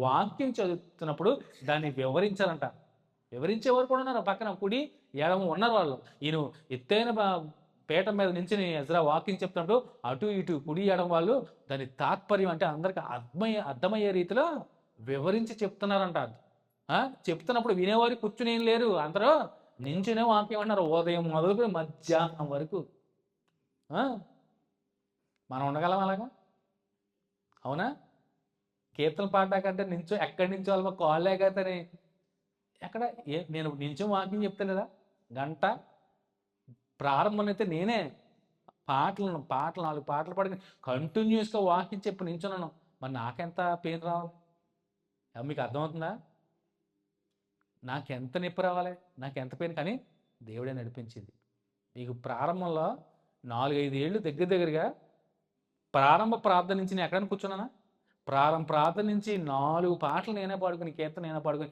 వాక్యం చదువుతున్నప్పుడు దాన్ని వివరించాలంట. వివరించేవారు కూడా ఉన్నారు పక్కన, కుడి ఎడమ ఉన్నారు వాళ్ళు. ఈయన ఎత్తైన పీఠం మీద నుంచి ఎజ్రా వాక్యం చెప్తున్నప్పుడు అటు ఇటు కుడి ఎడమ వాళ్ళు దాని తాత్పర్యం అంటే అందరికి అర్థమయ్యే రీతిలో వివరించి చెప్తున్నారంట. చెప్తున్నప్పుడు వినేవారు కూర్చుని ఏం లేరు, అందరూ నించునే వాక్యం అన్నారు ఉదయం మొదలుకొని మధ్యాహ్నం వరకు. మనం ఉండగలం అలాగా? అవునా? కీర్తన పాడడాకంటే ఎక్కడి నుంచో వాళ్ళ కాళ్ళే కదని ఎక్కడ నేను నించో వాక్యం చెప్తలేదా గంట. ప్రారంభం అయితే నేనే పాటలు 4 పాటలు పాడుకుని కంటిన్యూస్గా వాక్యం చెప్పి నించున్నాను. మరి నాకెంత పెయిన్ రావాలి? మీకు అర్థమవుతుందా? నాకెంత నొప్పి రావాలి, నాకెంత పెయిన్? కానీ దేవుడే నడిపించింది. మీకు ప్రారంభంలో 4-5 ఏళ్ళు దగ్గరగా ప్రారంభ ప్రార్థన నుంచి నేను ఎక్కడైనా కూర్చున్నానా? ప్రార్థన నుంచి 4 పాటలు నేనే పాడుకుని, కీర్తన నేనే పాడుకుని,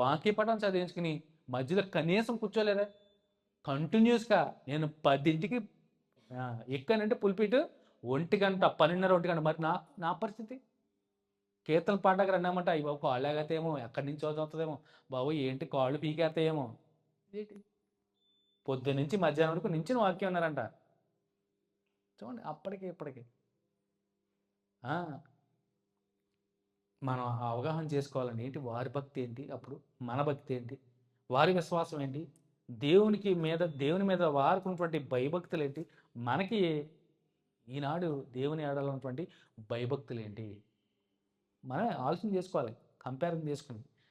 వాక్య పఠం చదివించుకుని మధ్యలో కనీసం కూర్చోలేదా? కంటిన్యూస్గా నేను 10ంటికి ఎక్కానంటే పుల్పిట్ 1 గంట 12:30 1 గంట. మరి నా పరిస్థితి కీర్తన పాడడానికి రన్నామంటే అయ్యి బాబు కాళ్ళు ఎగతాయేమో, ఎక్కడి నుంచి చదువుతుందేమో, బాబు ఏంటి కాళ్ళు పీకేస్తాయేమో. ఏంటి పొద్దున్న నుంచి మధ్యాహ్నం వరకు నుంచి వాక్యం ఉన్నారంట. చూడండి అప్పటికి ఇప్పటికి. మనం అవగాహన చేసుకోవాలండి. ఏంటి వారి భక్తి ఏంటి, అప్పుడు మన భక్తి ఏంటి, వారి విశ్వాసం ఏంటి, దేవుని మీద వారికి ఉన్నటువంటి భయభక్తులు ఏంటి, మనకి ఈనాడు దేవుని ఆడాలన్నటువంటి భయభక్తులు ఏంటి, మనమే ఆలోచన చేసుకోవాలి, కంపారిజన్ చేసుకుని.